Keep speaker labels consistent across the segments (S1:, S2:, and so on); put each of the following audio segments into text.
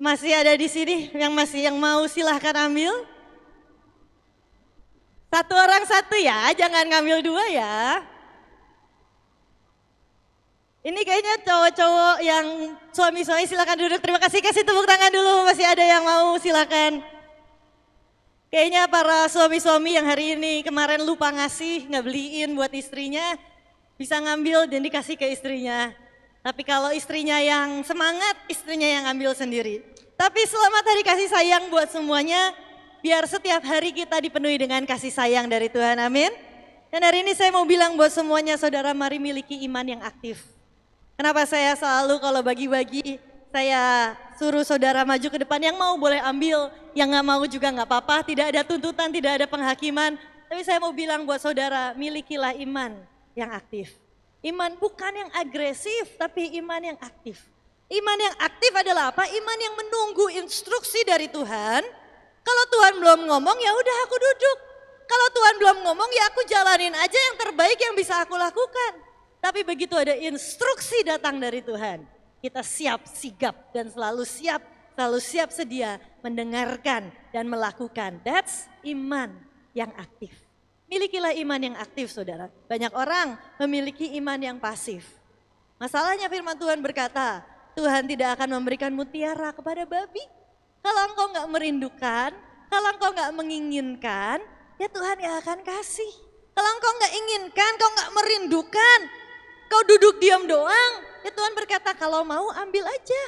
S1: Masih ada di sini yang mau silahkan ambil. Satu orang satu ya, jangan ngambil dua ya. Ini kayaknya cowok-cowok yang suami-suami silakan duduk. Terima kasih, kasih tepuk tangan dulu. Masih ada yang mau silakan. Kayaknya para suami-suami yang hari ini kemarin lupa ngasih, nggak beliin buat istrinya, bisa ngambil dan dikasih ke istrinya. Tapi kalau istrinya yang semangat, istrinya yang ambil sendiri. Tapi selamat hari kasih sayang buat semuanya, biar setiap hari kita dipenuhi dengan kasih sayang dari Tuhan, amin. Dan hari ini saya mau bilang buat semuanya, saudara, mari miliki iman yang aktif. Kenapa saya selalu kalau bagi-bagi, saya suruh saudara maju ke depan, yang mau boleh ambil, yang gak mau juga gak apa-apa, tidak ada tuntutan, tidak ada penghakiman. Tapi saya mau bilang buat saudara, milikilah iman yang aktif. Iman bukan yang agresif, tapi iman yang aktif. Iman yang aktif adalah apa? Iman yang menunggu instruksi dari Tuhan. Kalau Tuhan belum ngomong, ya udah aku duduk. Kalau Tuhan belum ngomong, ya aku jalanin aja yang terbaik yang bisa aku lakukan. Tapi begitu ada instruksi datang dari Tuhan, kita siap sigap dan selalu siap sedia mendengarkan dan melakukan. That's iman yang aktif. Milikilah iman yang aktif, saudara. Banyak orang memiliki iman yang pasif. Masalahnya firman Tuhan berkata, Tuhan tidak akan memberikan mutiara kepada babi. Kalau engkau gak merindukan, kalau engkau gak menginginkan, ya Tuhan gak akan kasih. Kalau engkau gak inginkan, kau gak merindukan, kau duduk diam doang, ya Tuhan berkata kalau mau ambil aja.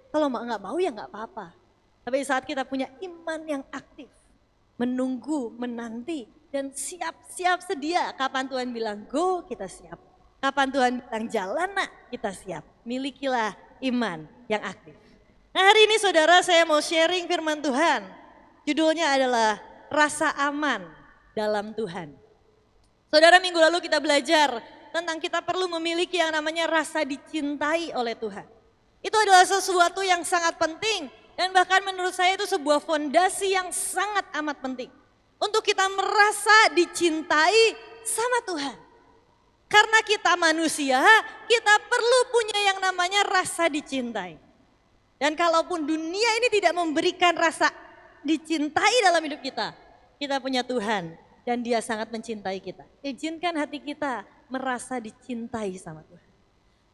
S1: Kalau nggak mau ya nggak apa-apa. Tapi saat kita punya iman yang aktif, menunggu, menanti, dan siap-siap sedia. Kapan Tuhan bilang go, kita siap. Kapan Tuhan bilang jalan nak, kita siap. Milikilah iman yang aktif. Nah hari ini saudara, saya mau sharing firman Tuhan. Judulnya adalah rasa aman dalam Tuhan. Saudara, minggu lalu kita belajar tentang kita perlu memiliki yang namanya rasa dicintai oleh Tuhan. Itu adalah sesuatu yang sangat penting dan bahkan menurut saya itu sebuah fondasi yang sangat amat penting. Untuk kita merasa dicintai sama Tuhan. Karena kita manusia, kita perlu punya yang namanya rasa dicintai. Dan kalaupun dunia ini tidak memberikan rasa dicintai dalam hidup kita, kita punya Tuhan dan Dia sangat mencintai kita. Izinkan hati kita merasa dicintai sama Tuhan.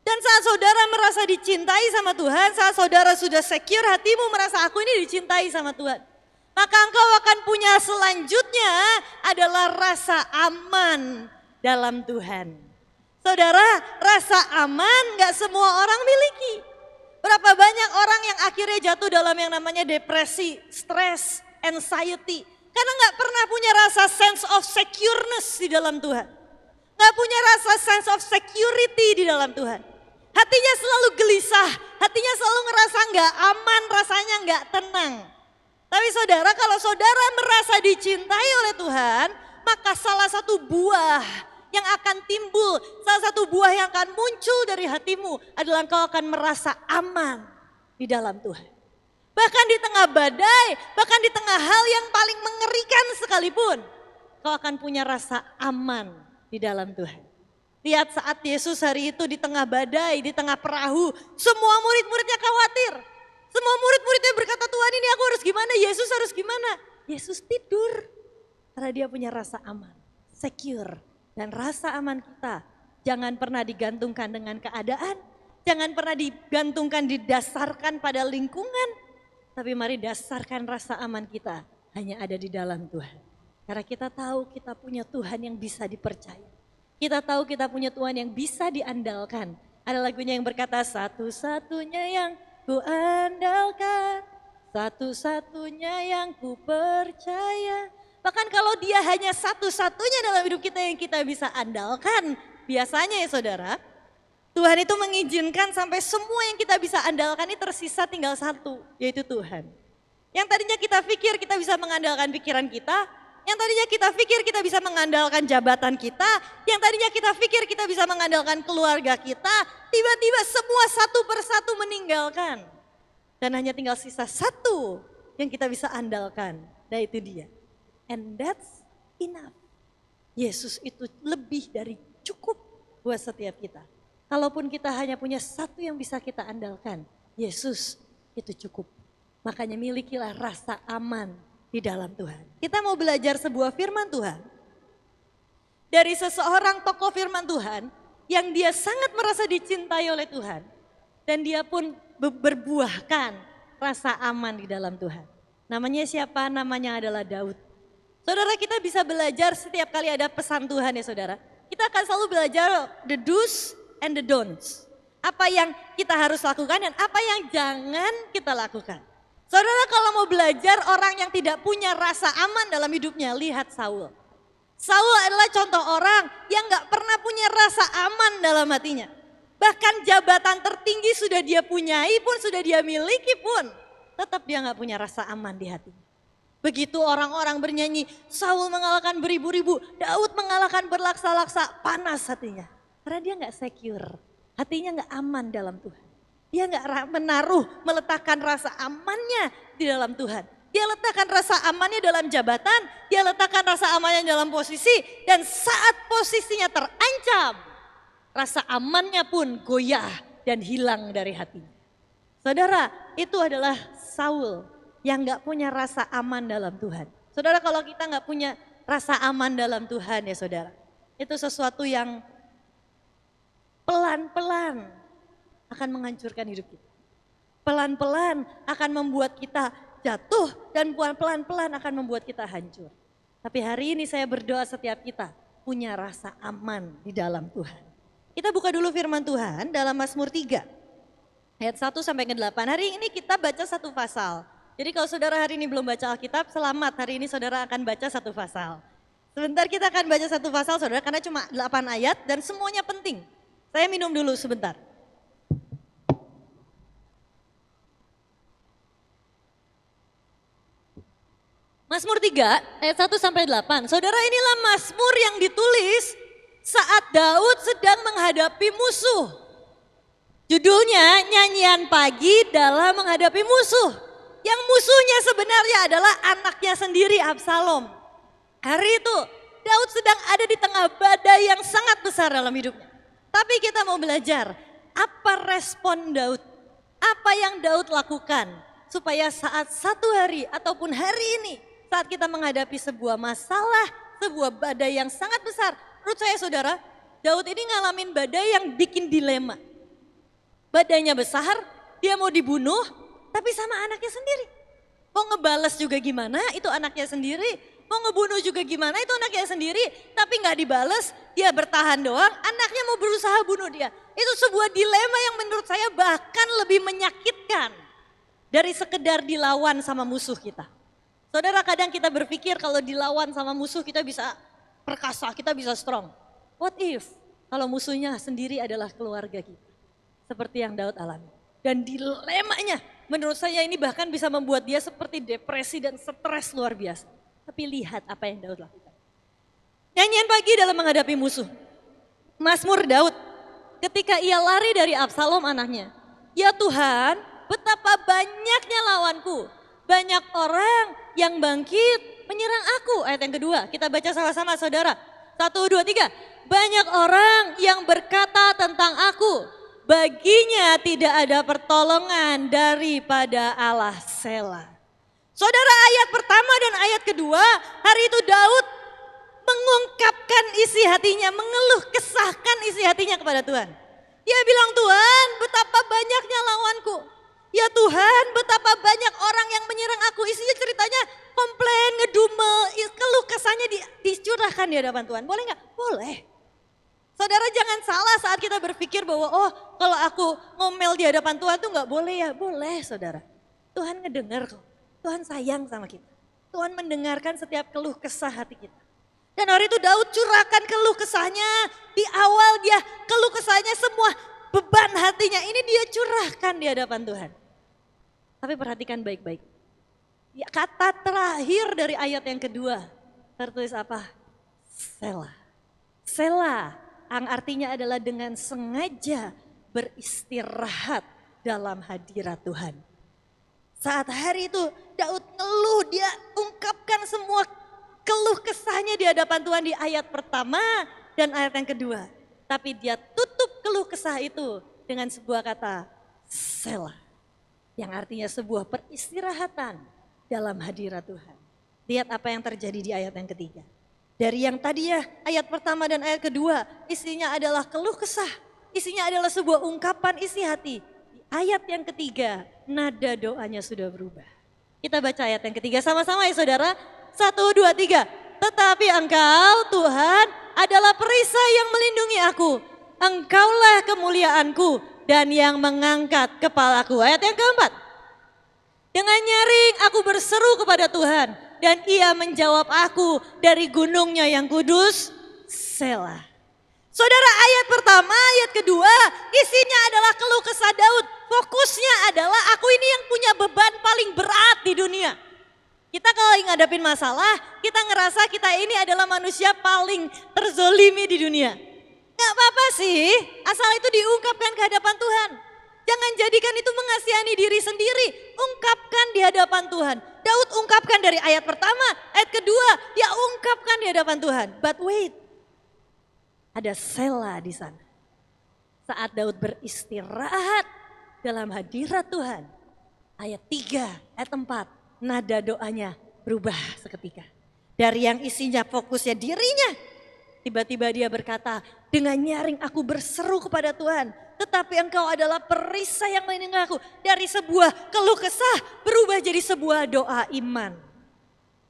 S1: Dan saat saudara merasa dicintai sama Tuhan, saat saudara sudah secure hatimu merasa aku ini dicintai sama Tuhan, maka engkau akan punya selanjutnya adalah rasa aman dalam Tuhan. Saudara, rasa aman gak semua orang miliki. Berapa banyak orang yang akhirnya jatuh dalam yang namanya depresi, stres, anxiety. Karena gak pernah punya rasa sense of secureness di dalam Tuhan. Gak punya rasa sense of security di dalam Tuhan. Hatinya selalu gelisah, hatinya selalu ngerasa gak aman, rasanya gak tenang. Tapi saudara, kalau saudara merasa dicintai oleh Tuhan, maka salah satu buah yang akan timbul, salah satu buah yang akan muncul dari hatimu adalah engkau akan merasa aman di dalam Tuhan. Bahkan di tengah badai, bahkan di tengah hal yang paling mengerikan sekalipun, kau akan punya rasa aman di dalam Tuhan. Lihat saat Yesus hari itu di tengah badai, di tengah perahu, semua murid-muridnya khawatir. Semua murid-muridnya berkata, Tuhan ini aku harus gimana, Yesus harus gimana. Yesus tidur karena dia punya rasa aman, secure. Dan rasa aman kita jangan pernah digantungkan dengan keadaan, jangan pernah digantungkan, didasarkan pada lingkungan. Tapi mari dasarkan rasa aman kita hanya ada di dalam Tuhan. Karena kita tahu kita punya Tuhan yang bisa dipercaya. Kita tahu kita punya Tuhan yang bisa diandalkan. Ada lagunya yang berkata, satu-satunya yang ku andalkan, satu-satunya yang ku percaya. Bahkan kalau dia hanya satu-satunya dalam hidup kita yang kita bisa andalkan. Biasanya ya saudara, Tuhan itu mengizinkan sampai semua yang kita bisa andalkan ini tersisa tinggal satu, yaitu Tuhan. Yang tadinya kita pikir kita bisa mengandalkan pikiran kita, yang tadinya kita pikir kita bisa mengandalkan jabatan kita, yang tadinya kita pikir kita bisa mengandalkan keluarga kita, tiba-tiba semua satu persatu meninggalkan. Dan hanya tinggal sisa satu yang kita bisa andalkan, dan itu dia. And that's enough. Yesus itu lebih dari cukup buat setiap kita. Kalaupun kita hanya punya satu yang bisa kita andalkan, Yesus itu cukup. Makanya milikilah rasa aman di dalam Tuhan. Kita mau belajar sebuah firman Tuhan. Dari seseorang tokoh firman Tuhan yang dia sangat merasa dicintai oleh Tuhan. Dan dia pun berbuahkan rasa aman di dalam Tuhan. Namanya siapa? Namanya adalah Daud. Saudara, kita bisa belajar setiap kali ada pesan Tuhan ya saudara. Kita akan selalu belajar the do's and the don'ts. Apa yang kita harus lakukan dan apa yang jangan kita lakukan. Saudara, kalau mau belajar orang yang tidak punya rasa aman dalam hidupnya, lihat Saul. Saul adalah contoh orang yang gak pernah punya rasa aman dalam hatinya. Bahkan jabatan tertinggi sudah dia punyai pun, sudah dia miliki pun, tetap dia gak punya rasa aman di hatinya. Begitu orang-orang bernyanyi, Saul mengalahkan beribu-ribu, Daud mengalahkan berlaksa-laksa, panas hatinya. Karena dia gak secure, hatinya gak aman dalam Tuhan. Dia gak meletakkan rasa amannya di dalam Tuhan. Dia letakkan rasa amannya dalam jabatan, dia letakkan rasa amannya dalam posisi, dan saat posisinya terancam, rasa amannya pun goyah dan hilang dari hatinya. Saudara, itu adalah Saul yang gak punya rasa aman dalam Tuhan. Saudara, kalau kita gak punya rasa aman dalam Tuhan ya saudara, itu sesuatu yang pelan-pelan akan menghancurkan hidup kita. Pelan-pelan akan membuat kita jatuh dan pelan-pelan akan membuat kita hancur. Tapi hari ini saya berdoa setiap kita punya rasa aman di dalam Tuhan. Kita buka dulu firman Tuhan dalam Mazmur 3 ayat 1 sampai ke 8. Hari ini kita baca satu pasal. Jadi kalau saudara hari ini belum baca Alkitab, selamat, hari ini saudara akan baca satu pasal. Sebentar kita akan baca satu pasal saudara, karena cuma 8 ayat dan semuanya penting. Saya minum dulu sebentar. Mazmur 3 ayat 1 sampai 8. Saudara, inilah Mazmur yang ditulis saat Daud sedang menghadapi musuh. Judulnya nyanyian pagi dalam menghadapi musuh. Yang musuhnya sebenarnya adalah anaknya sendiri, Absalom. Hari itu Daud sedang ada di tengah badai yang sangat besar dalam hidupnya. Tapi kita mau belajar apa respon Daud. Apa yang Daud lakukan supaya saat satu hari ataupun hari ini saat kita menghadapi sebuah masalah, sebuah badai yang sangat besar. Menurut saya saudara, Daud ini ngalamin badai yang bikin dilema. Badainya besar, dia mau dibunuh, tapi sama anaknya sendiri. Mau ngebales juga gimana, itu anaknya sendiri. Mau ngebunuh juga gimana, itu anaknya sendiri. Tapi gak dibales, dia bertahan doang, anaknya mau berusaha bunuh dia. Itu sebuah dilema yang menurut saya bahkan lebih menyakitkan dari sekedar dilawan sama musuh kita. Saudara, kadang kita berpikir kalau dilawan sama musuh kita bisa perkasa, kita bisa strong. What if kalau musuhnya sendiri adalah keluarga kita? Seperti yang Daud alami. Dan dilemanya menurut saya ini bahkan bisa membuat dia seperti depresi dan stres luar biasa. Tapi lihat apa yang Daud lakukan. Nyanyian pagi dalam menghadapi musuh. Mazmur Daud ketika ia lari dari Absalom anaknya. Ya Tuhan, betapa banyaknya lawanku. Banyak orang yang bangkit menyerang aku. Ayat yang kedua, kita baca sama-sama saudara. 1, 2, 3. Banyak orang yang berkata tentang aku. Baginya tidak ada pertolongan daripada Allah. Selah. Saudara, ayat pertama dan ayat kedua, hari itu Daud mengungkapkan isi hatinya, mengeluh kesahkan isi hatinya kepada Tuhan. Dia bilang, Tuhan, betapa banyaknya lawanku. Ya Tuhan, betapa banyak orang yang menyerang aku. Isinya ceritanya komplain, ngedumel, keluh kesahnya dicurahkan di hadapan Tuhan. Boleh gak? Boleh. Saudara, jangan salah saat kita berpikir bahwa oh kalau aku ngomel di hadapan Tuhan tuh gak boleh ya. Boleh saudara. Tuhan ngedengar kok. Tuhan sayang sama kita. Tuhan mendengarkan setiap keluh kesah hati kita. Dan hari itu Daud curahkan keluh kesahnya. Di awal dia keluh kesahnya, semua beban hatinya ini dia curahkan di hadapan Tuhan. Tapi perhatikan baik-baik. Ya, kata terakhir dari ayat yang kedua tertulis apa? Selah. Selah yang artinya adalah dengan sengaja beristirahat dalam hadirat Tuhan. Saat hari itu Daud ngeluh, dia ungkapkan semua keluh kesahnya di hadapan Tuhan di ayat pertama dan ayat yang kedua. Tapi dia tutup keluh kesah itu dengan sebuah kata, Selah. Yang artinya sebuah peristirahatan dalam hadirat Tuhan. Lihat apa yang terjadi di ayat yang ketiga. Dari yang tadi ya, ayat pertama dan ayat kedua, isinya adalah keluh kesah. Isinya adalah sebuah ungkapan isi hati. Di ayat yang ketiga, nada doanya sudah berubah. Kita baca ayat yang ketiga sama-sama ya saudara. 1, 2, 3. Tetapi Engkau Tuhan adalah perisai yang melindungi aku. Engkaulah kemuliaanku dan yang mengangkat kepalaku. Ayat yang keempat. Dengan nyaring aku berseru kepada Tuhan. Dan ia menjawab aku dari gunungnya yang kudus, Selah. Saudara, ayat pertama, ayat kedua isinya adalah keluh kesah Daud. Fokusnya adalah aku ini yang punya beban paling berat di dunia. Kita kalau ngadapin masalah, kita ngerasa kita ini adalah manusia paling terzolimi di dunia. Gak apa-apa sih, asal itu diungkapkan ke hadapan Tuhan. Jangan jadikan itu mengasihani diri sendiri, ungkapkan di hadapan Tuhan. Daud ungkapkan dari ayat pertama, ayat kedua, dia ungkapkan di hadapan Tuhan. But wait, ada Selah di sana. Saat Daud beristirahat dalam hadirat Tuhan, ayat 3, ayat 4, nada doanya berubah seketika. Dari yang isinya fokusnya dirinya, tiba-tiba dia berkata, dengan nyaring aku berseru kepada Tuhan. Tetapi Engkau adalah perisai yang melindungi aku. Dari sebuah keluh kesah berubah jadi sebuah doa iman.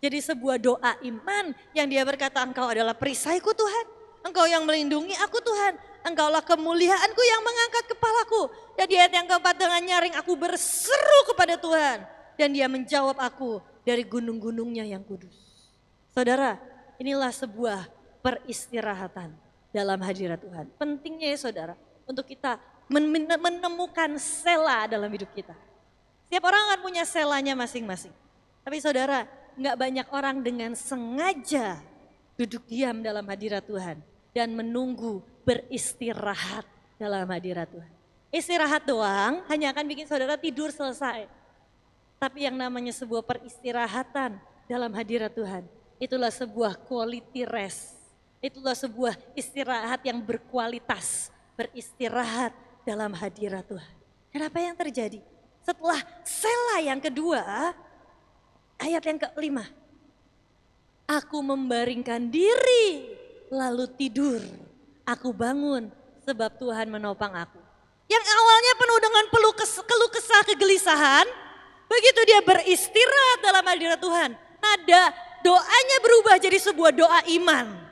S1: Jadi sebuah doa iman yang dia berkata, Engkau adalah perisaiku Tuhan. Engkau yang melindungi aku Tuhan. Engkaulah kemuliaanku yang mengangkat kepalaku. Dan di ayat yang keempat, dengan nyaring aku berseru kepada Tuhan. Dan dia menjawab aku dari gunung-gunungnya yang kudus. Saudara, inilah sebuah peristirahatan dalam hadirat Tuhan. Pentingnya ya saudara, untuk kita menemukan Selah dalam hidup kita. Setiap orang akan punya Selahnya masing-masing. Tapi saudara, gak banyak orang dengan sengaja duduk diam dalam hadirat Tuhan. Dan menunggu beristirahat dalam hadirat Tuhan. Istirahat doang hanya akan bikin saudara tidur selesai. Tapi yang namanya sebuah peristirahatan dalam hadirat Tuhan, itulah sebuah quality rest. Itulah sebuah istirahat yang berkualitas. Beristirahat dalam hadirat Tuhan. Dan apa yang terjadi? Setelah Selah yang kedua, ayat yang kelima. Aku membaringkan diri, lalu tidur. Aku bangun, sebab Tuhan menopang aku. Yang awalnya penuh dengan keluh kesah, kegelisahan, begitu dia beristirahat dalam hadirat Tuhan, nada doanya berubah jadi sebuah doa iman.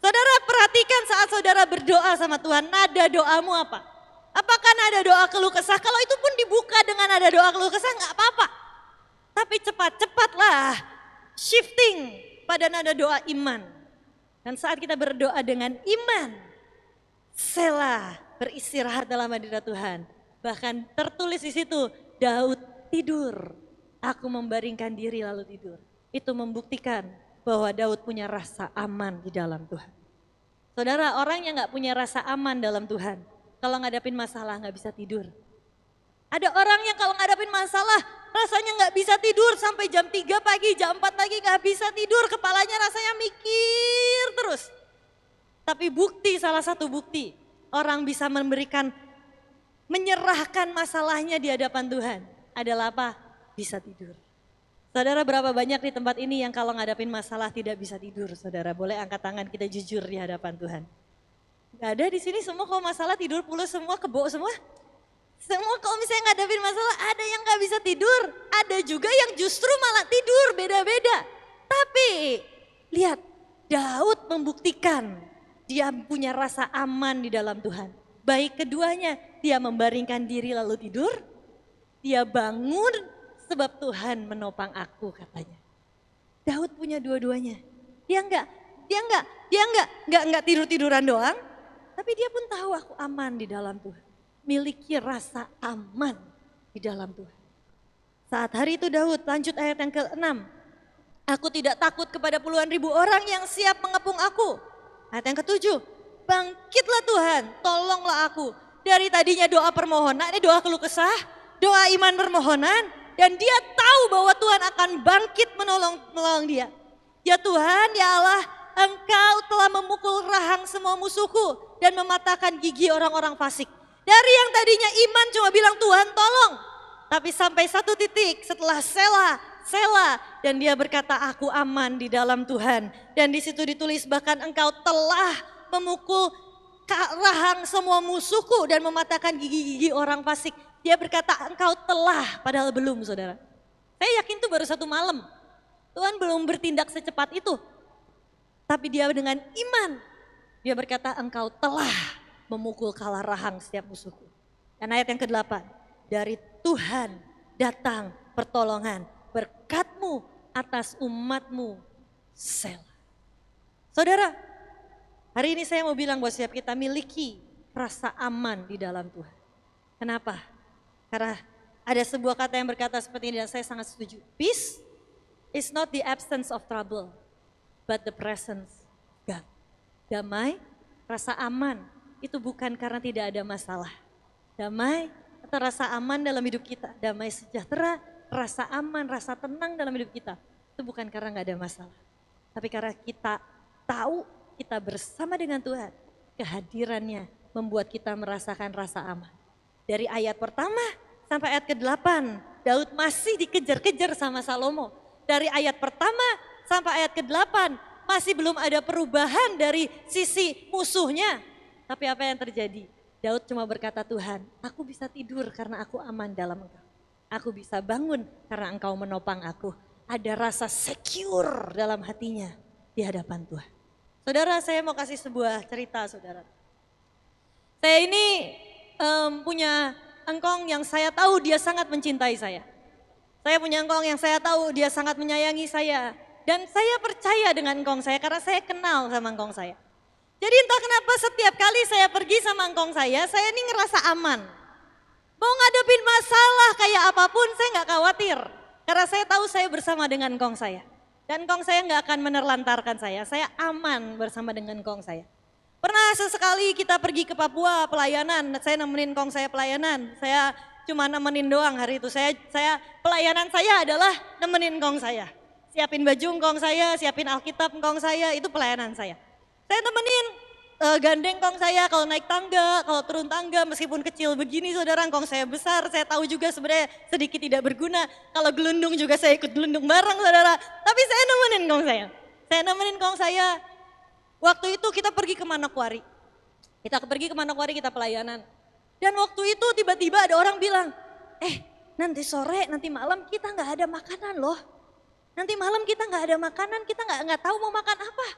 S1: Saudara perhatikan saat saudara berdoa sama Tuhan, nada doamu apa? Apakah nada doa keluh kesah? Kalau itu pun dibuka dengan nada doa keluh kesah gak apa-apa. Tapi cepat-cepatlah shifting pada nada doa iman. Dan saat kita berdoa dengan iman, Selah beristirahat dalam hadirat Tuhan. Bahkan tertulis di situ, Daud tidur. Aku membaringkan diri lalu tidur. Itu membuktikan bahwa Daud punya rasa aman di dalam Tuhan. Saudara, orang yang gak punya rasa aman dalam Tuhan, kalau ngadapin masalah gak bisa tidur. Ada orang yang kalau ngadapin masalah rasanya gak bisa tidur sampai jam 3 pagi, jam 4 pagi gak bisa tidur, kepalanya rasanya mikir terus. Tapi salah satu bukti orang bisa menyerahkan masalahnya di hadapan Tuhan adalah apa? Bisa tidur. Saudara, berapa banyak di tempat ini yang kalau ngadapin masalah tidak bisa tidur, saudara? Boleh angkat tangan, kita jujur di hadapan Tuhan. Gak ada di sini semua kalau masalah tidur pulus semua, kebo semua. Semua kalau misalnya ngadapin masalah ada yang gak bisa tidur, ada juga yang justru malah tidur, beda-beda. Tapi lihat, Daud membuktikan dia punya rasa aman di dalam Tuhan. Baik keduanya, dia membaringkan diri lalu tidur, dia bangun, sebab Tuhan menopang aku katanya. Daud punya dua-duanya. Dia enggak tidur-tiduran doang. Tapi dia pun tahu aku aman di dalam Tuhan. Miliki rasa aman di dalam Tuhan. Saat hari itu Daud, lanjut ayat yang ke-6. Aku tidak takut kepada puluhan ribu orang yang siap mengepung aku. Ayat yang ke-7. Bangkitlah Tuhan, tolonglah aku. Dari tadinya doa permohonan, ini doa keluh kesah, doa iman permohonan. Dan dia tahu bahwa Tuhan akan bangkit menolong dia. Ya Tuhan, ya Allah, Engkau telah memukul rahang semua musuhku dan mematahkan gigi orang-orang fasik. Dari yang tadinya iman cuma bilang Tuhan tolong. Tapi sampai satu titik setelah Sela, dan dia berkata aku aman di dalam Tuhan. Dan di situ ditulis bahkan engkau telah memukul rahang semua musuhku dan mematahkan gigi-gigi orang fasik. Dia berkata engkau telah, padahal belum saudara. Saya yakin itu baru satu malam. Tuhan belum bertindak secepat itu. Tapi dia dengan iman, dia berkata engkau telah memukul kala rahang setiap musuhku. Dan ayat yang ke-8, dari Tuhan datang pertolongan, berkat-Mu atas umat-Mu, Selah. Saudara, hari ini saya mau bilang buat setiap kita miliki rasa aman di dalam Tuhan. Kenapa? Karena ada sebuah kata yang berkata seperti ini dan saya sangat setuju. Peace is not the absence of trouble, but the presence of God. Damai, rasa aman, itu bukan karena tidak ada masalah. Damai atau rasa aman dalam hidup kita, damai sejahtera, rasa aman, rasa tenang dalam hidup kita, itu bukan karena gak ada masalah. Tapi karena kita tahu kita bersama dengan Tuhan, kehadirannya membuat kita merasakan rasa aman. Dari ayat pertama sampai ayat ke-8, Daud masih dikejar-kejar sama Salomo. Dari ayat pertama sampai ayat ke-8 masih belum ada perubahan dari sisi musuhnya. Tapi apa yang terjadi? Daud cuma berkata, Tuhan, aku bisa tidur karena aku aman dalam Engkau. Aku bisa bangun karena Engkau menopang aku. Ada rasa secure dalam hatinya di hadapan Tuhan. Saudara, saya mau kasih sebuah cerita, saudara. Saya ini punya engkong yang saya tahu dia sangat mencintai saya. Saya punya engkong yang saya tahu dia sangat menyayangi saya. Dan saya percaya dengan engkong saya karena saya kenal sama engkong saya. Jadi entah kenapa setiap kali saya pergi sama engkong saya ini ngerasa aman. Mau ngadepin masalah kayak apapun saya gak khawatir. Karena saya tahu saya bersama dengan engkong saya. Dan engkong saya gak akan menerlantarkan saya aman bersama dengan engkong saya. Pernah sesekali kita pergi ke Papua pelayanan, saya nemenin engkong saya pelayanan. Saya cuma nemenin doang hari itu, pelayanan saya adalah nemenin engkong saya. Siapin baju engkong saya, siapin Alkitab engkong saya, itu pelayanan saya. Saya temenin gandeng engkong saya kalau naik tangga, kalau turun tangga meskipun kecil begini saudara, engkong saya besar, saya tahu juga sebenarnya sedikit tidak berguna. Kalau gelundung juga saya ikut gelundung bareng saudara, tapi saya nemenin engkong saya. Saya nemenin engkong saya, waktu itu kita pergi ke Manokwari. Kita pelayanan. Dan waktu itu tiba-tiba ada orang bilang, nanti sore, nanti malam kita gak ada makanan loh. Nanti malam kita gak ada makanan, kita gak tahu mau makan apa.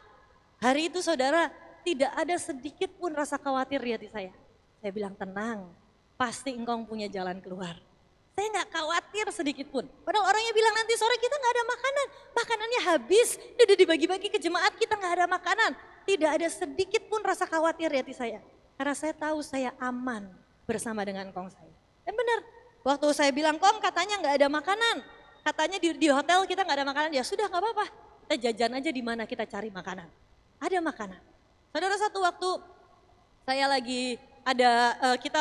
S1: Hari itu saudara, tidak ada sedikit pun rasa khawatir di hati saya. Saya bilang tenang, pasti engkau punya jalan keluar. Saya gak khawatir sedikit pun. Padahal orangnya bilang nanti sore kita gak ada makanan. Makanannya habis, udah dibagi-bagi ke jemaat kita gak ada makanan. Tidak ada sedikit pun rasa khawatir di hati saya. Karena saya tahu saya aman bersama dengan engkau saya. Dan benar, waktu saya bilang kong katanya gak ada makanan. Katanya di hotel kita gak ada makanan, ya sudah gak apa-apa. Kita jajan aja di mana kita cari makanan. Ada makanan. Saudara, satu waktu kita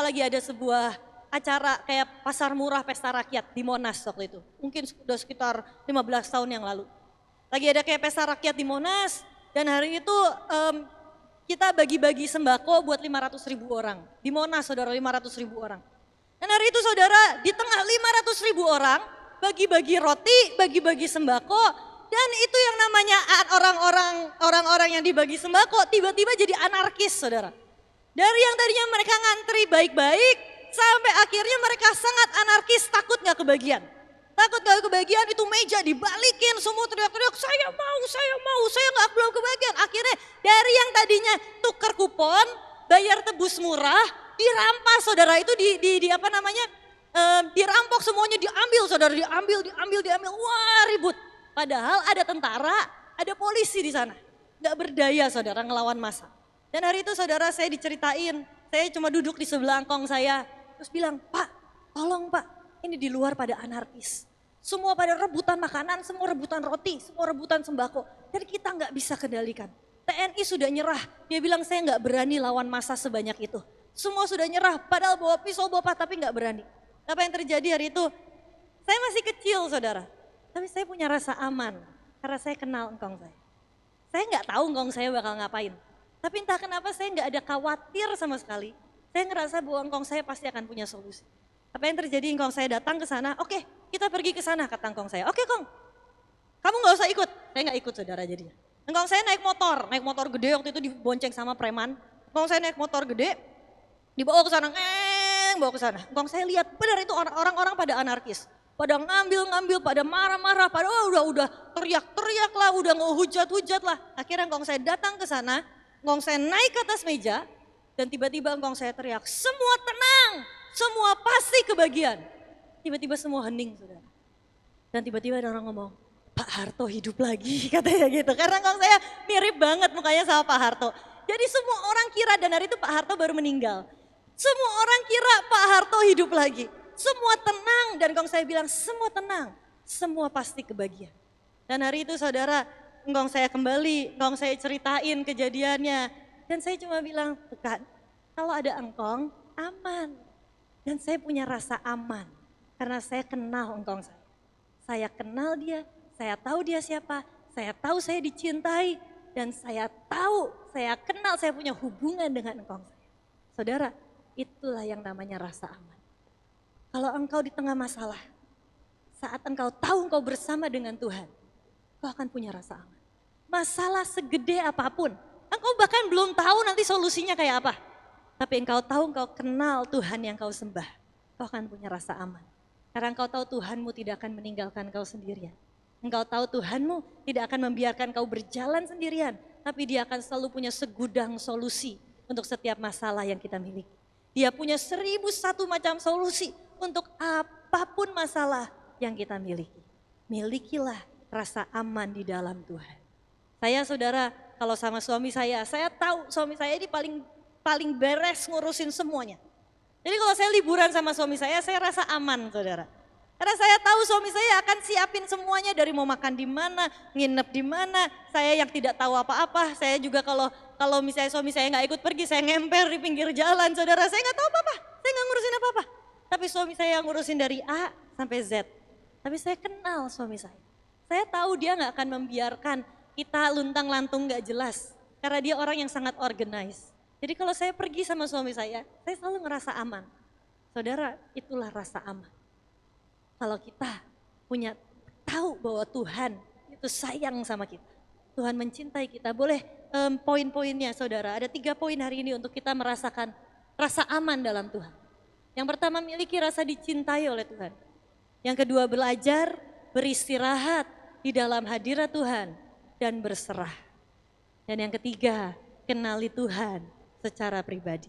S1: lagi ada sebuah acara kayak pasar murah pesta rakyat di Monas waktu itu. Mungkin sudah sekitar 15 tahun yang lalu. Lagi ada kayak pesta rakyat di Monas dan hari itu kita bagi-bagi sembako buat 500.000 orang. Di Monas saudara, 500.000 orang. Dan hari itu saudara, di tengah 500.000 orang bagi-bagi roti, bagi-bagi sembako. Dan itu yang namanya orang-orang yang dibagi sembako tiba-tiba jadi anarkis saudara. Dari yang tadinya mereka ngantri baik-baik sampai akhirnya mereka sangat anarkis, takut gak kebagian. Itu meja dibalikin, semua teriak-teriak saya gak belum kebagian. Akhirnya dari yang tadinya tukar kupon, bayar tebus murah, dirampas saudara, itu dirampok semuanya, diambil saudara, diambil, wah ribut. Padahal ada tentara, ada polisi di sana. Gak berdaya saudara ngelawan massa. Dan hari itu saudara saya diceritain, saya cuma duduk di sebelah engkong saya. Terus bilang, Pak tolong Pak, ini di luar pada anarkis. Semua pada rebutan makanan, semua rebutan roti, semua rebutan sembako. Dan kita gak bisa kendalikan. TNI sudah nyerah, dia bilang saya gak berani lawan massa sebanyak itu. Semua sudah nyerah, padahal bawa pisau bawa tapi gak berani. Apa yang terjadi hari itu? Saya masih kecil saudara. Tapi saya punya rasa aman karena saya kenal engkong saya. Saya nggak tahu engkong saya bakal ngapain. Tapi entah kenapa saya nggak ada khawatir sama sekali. Saya ngerasa bahwa engkong saya pasti akan punya solusi. Apa yang terjadi? Engkong saya datang ke sana, oke kita pergi ke sana kata engkong saya. Oke Kong, kamu gak usah ikut. Saya gak ikut saudara jadinya. Engkong saya naik motor gede waktu itu dibonceng sama preman. Engkong saya naik motor gede, dibawa ke sana, bawa ke sana. Engkong saya lihat benar itu orang-orang pada anarkis. Pada ngambil, pada marah-marah, pada udah teriak-teriak lah, udah ngehujat-hujat lah. Akhirnya engkong saya datang ke sana, engkong saya naik ke atas meja, dan tiba-tiba engkong saya teriak, semua tenang, semua pasti kebagian. Tiba-tiba semua hening saudara. Dan tiba-tiba ada orang ngomong, Pak Harto hidup lagi katanya gitu. Karena engkong saya mirip banget mukanya sama Pak Harto. Jadi semua orang kira dan hari itu Pak Harto baru meninggal. Semua orang kira Pak Harto hidup lagi. Semua tenang dan engkong saya bilang semua tenang. Semua pasti kebagian. Dan hari itu saudara engkong saya kembali, engkong saya ceritain kejadiannya. Dan saya cuma bilang, bukan, kalau ada engkong aman. Dan saya punya rasa aman. Karena saya kenal engkong saya. Saya kenal dia, saya tahu dia siapa, saya tahu saya dicintai. Dan saya tahu, saya kenal, saya punya hubungan dengan engkong saya. Saudara, itulah yang namanya rasa aman. Kalau engkau di tengah masalah, saat engkau tahu engkau bersama dengan Tuhan, engkau akan punya rasa aman. Masalah segede apapun, engkau bahkan belum tahu nanti solusinya kayak apa. Tapi engkau tahu engkau kenal Tuhan yang kau sembah, engkau akan punya rasa aman. Karena engkau tahu Tuhanmu tidak akan meninggalkan kau sendirian. Engkau tahu Tuhanmu tidak akan membiarkan kau berjalan sendirian, tapi dia akan selalu punya segudang solusi untuk setiap masalah yang kita miliki. Dia punya 1001 macam solusi untuk apapun masalah yang kita miliki. Milikilah rasa aman di dalam Tuhan. Saya saudara, kalau sama suami saya tahu suami saya ini paling beres ngurusin semuanya. Jadi kalau saya liburan sama suami saya rasa aman saudara. Karena saya tahu suami saya akan siapin semuanya dari mau makan di mana, nginep di mana. Saya yang tidak tahu apa-apa, saya juga kalau misalnya suami saya nggak ikut pergi, saya ngemper di pinggir jalan saudara. Saya nggak tahu apa-apa, saya nggak ngurusin apa-apa. Tapi suami saya yang ngurusin dari A sampai Z. Tapi saya kenal suami saya. Saya tahu dia nggak akan membiarkan kita luntang-lantung nggak jelas. Karena dia orang yang sangat organize. Jadi kalau saya pergi sama suami saya selalu ngerasa aman. Saudara, itulah rasa aman. Kalau kita punya tahu bahwa Tuhan itu sayang sama kita. Tuhan mencintai kita. Boleh poin-poinnya saudara. Ada 3 poin hari ini untuk kita merasakan rasa aman dalam Tuhan. Yang pertama, miliki rasa dicintai oleh Tuhan. Yang kedua, belajar beristirahat di dalam hadirat Tuhan dan berserah. Dan yang ketiga, kenali Tuhan secara pribadi.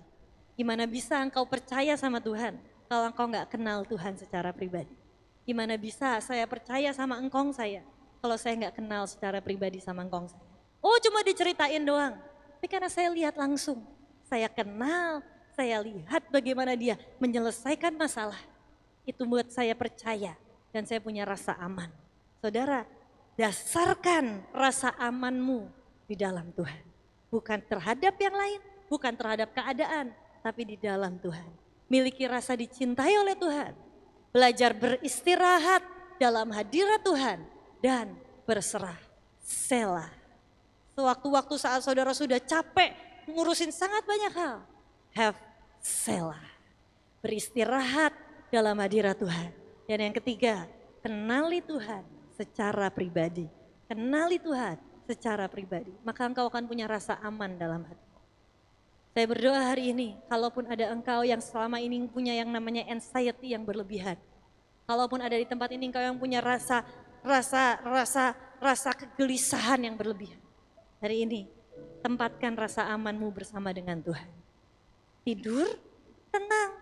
S1: Gimana bisa engkau percaya sama Tuhan kalau engkau gak kenal Tuhan secara pribadi? Gimana bisa saya percaya sama engkong saya kalau saya gak kenal secara pribadi sama engkong saya? Oh cuma diceritain doang, tapi karena saya lihat langsung, saya kenal, saya lihat bagaimana dia menyelesaikan masalah. Itu buat saya percaya dan saya punya rasa aman. Saudara, dasarkan rasa amanmu di dalam Tuhan. Bukan terhadap yang lain, bukan terhadap keadaan, tapi di dalam Tuhan. Miliki rasa dicintai oleh Tuhan. Belajar beristirahat dalam hadirat Tuhan dan berserah. Selah. Sewaktu-waktu saat saudara sudah capek ngurusin sangat banyak hal. Have selah. Beristirahat dalam hadirat Tuhan. Dan yang ketiga, kenali Tuhan secara pribadi. Kenali Tuhan secara pribadi. Maka engkau akan punya rasa aman dalam hati. Saya berdoa hari ini, kalaupun ada engkau yang selama ini punya yang namanya anxiety yang berlebihan. Kalaupun ada di tempat ini engkau yang punya rasa kegelisahan yang berlebihan. Hari ini, tempatkan rasa amanmu bersama dengan Tuhan. Tidur, tenang,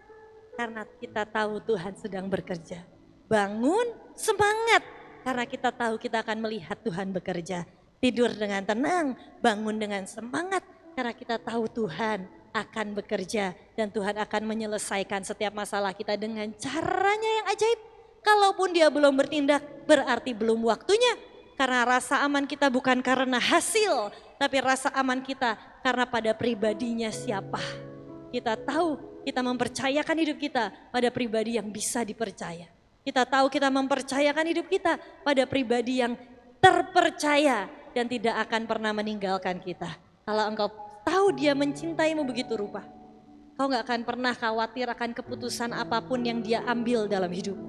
S1: karena kita tahu Tuhan sedang bekerja. Bangun, semangat, karena kita tahu kita akan melihat Tuhan bekerja. Tidur dengan tenang, bangun dengan semangat, karena kita tahu Tuhan akan bekerja dan Tuhan akan menyelesaikan setiap masalah kita dengan caranya yang ajaib. Kalaupun dia belum bertindak, berarti belum waktunya. Karena rasa aman kita bukan karena hasil, tapi rasa aman kita karena pada pribadinya siapa. Kita tahu kita mempercayakan hidup kita pada pribadi yang bisa dipercaya. Kita tahu kita mempercayakan hidup kita pada pribadi yang terpercaya dan tidak akan pernah meninggalkan kita. Kalau engkau tahu dia mencintaimu begitu rupa. Kau gak akan pernah khawatir akan keputusan apapun yang dia ambil dalam hidupmu.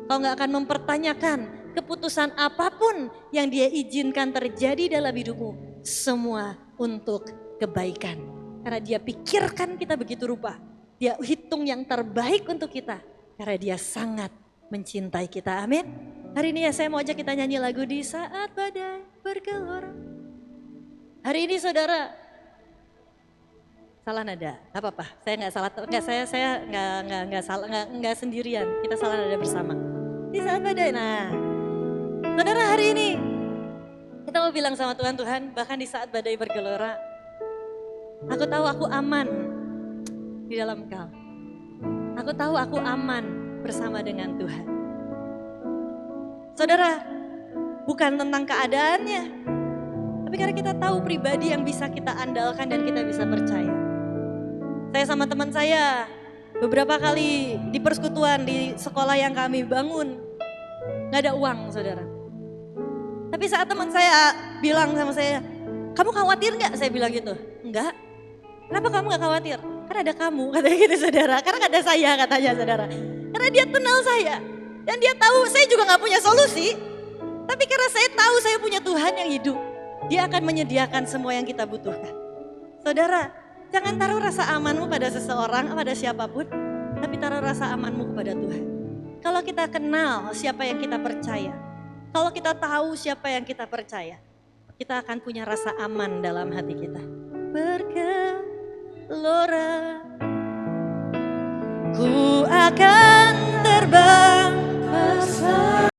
S1: Kau gak akan mempertanyakan keputusan apapun yang dia izinkan terjadi dalam hidupmu. Semua untuk kebaikan. Karena dia pikirkan kita begitu rupa. Dia hitung yang terbaik untuk kita. Karena dia sangat mencintai kita. Amin. Hari ini ya saya mau ajak kita nyanyi lagu Di Saat Badai Bergelora. Hari ini saudara, salah nada, gak apa-apa. Saya nggak salah, saya nggak sendirian. Kita salah nada bersama. Di saat badai. Nah, saudara hari ini kita mau bilang sama Tuhan, Tuhan, bahkan di saat badai bergelora, aku tahu aku aman di dalam Kau. Aku tahu aku aman bersama dengan Tuhan. Saudara, bukan tentang keadaannya, tapi karena kita tahu pribadi yang bisa kita andalkan dan kita bisa percaya. Saya sama teman saya beberapa kali di persekutuan di sekolah yang kami bangun, gak ada uang saudara. Tapi saat teman saya bilang sama saya, kamu khawatir gak? Saya bilang gitu, enggak. Kenapa kamu gak khawatir? Karena ada kamu, katanya gitu saudara. Karena gak ada saya katanya saudara. Karena dia kenal saya. Dan dia tahu saya juga gak punya solusi. Tapi karena saya tahu saya punya Tuhan yang hidup. Dia akan menyediakan semua yang kita butuhkan. Saudara, jangan taruh rasa amanmu pada seseorang, pada siapapun. Tapi taruh rasa amanmu kepada Tuhan. Kalau kita kenal siapa yang kita percaya. Kalau kita tahu siapa yang kita percaya. Kita akan punya rasa aman dalam hati kita. Bergelora, ku akan terbang bersama.